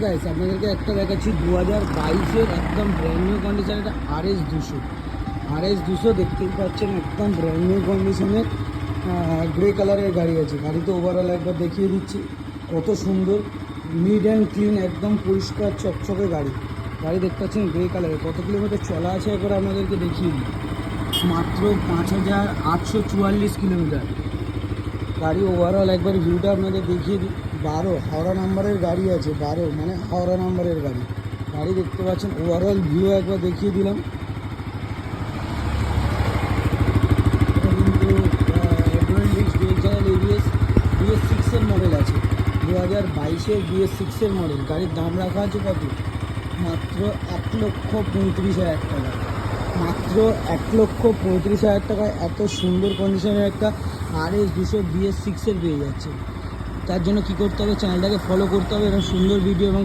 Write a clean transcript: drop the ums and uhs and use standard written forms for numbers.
Guys আপনাদেরকে একটা দেখাচ্ছি 2022-এর একদম ব্র্যান্ড নিউ কন্ডিশনের একটা RS 200 দেখতেই পাচ্ছেন, একদম ব্র্যান্ড নিউ কন্ডিশনের গ্রে কালারের গাড়ি আছে। গাড়ি তো ওভারঅল একবার দেখিয়ে দিচ্ছি কত সুন্দর, নিট অ্যান্ড ক্লিন, একদম পরিষ্কার চকচকে গাড়ি। গাড়ি দেখতে পাচ্ছেন গ্রে কালারের। কত কিলোমিটার চলা আছে একবার আপনাদেরকে দেখিয়ে দিই, মাত্র 5844 কিলোমিটার। গাড়ি ওভারঅল একবার ভিউটা আপনাদের দেখিয়ে দিই। 12 হাওড়া নাম্বারের গাড়ি আছে, 12 মানে হাওড়া নাম্বারের গাড়ি। গাড়ি দেখতে পাচ্ছেন, ওভারঅল ভিউ একবার দেখিয়ে দিলাম। এটা কিন্তু ডুয়েল চ্যানেল ABS BS6-এর মডেল আছে, 2022-এর BS6-এর মডেল। গাড়ির দাম রাখা আছে কত? মাত্র 1,35,000 টাকা। মাত্র 1,35,000 টাকায় এত সুন্দর কন্ডিশনের একটা RS 200 BS6-এর পেয়ে যাচ্ছে। তার জন্য কী করতে হবে? চ্যানেলটাকে ফলো করতে হবে, এরকম সুন্দর ভিডিও এবং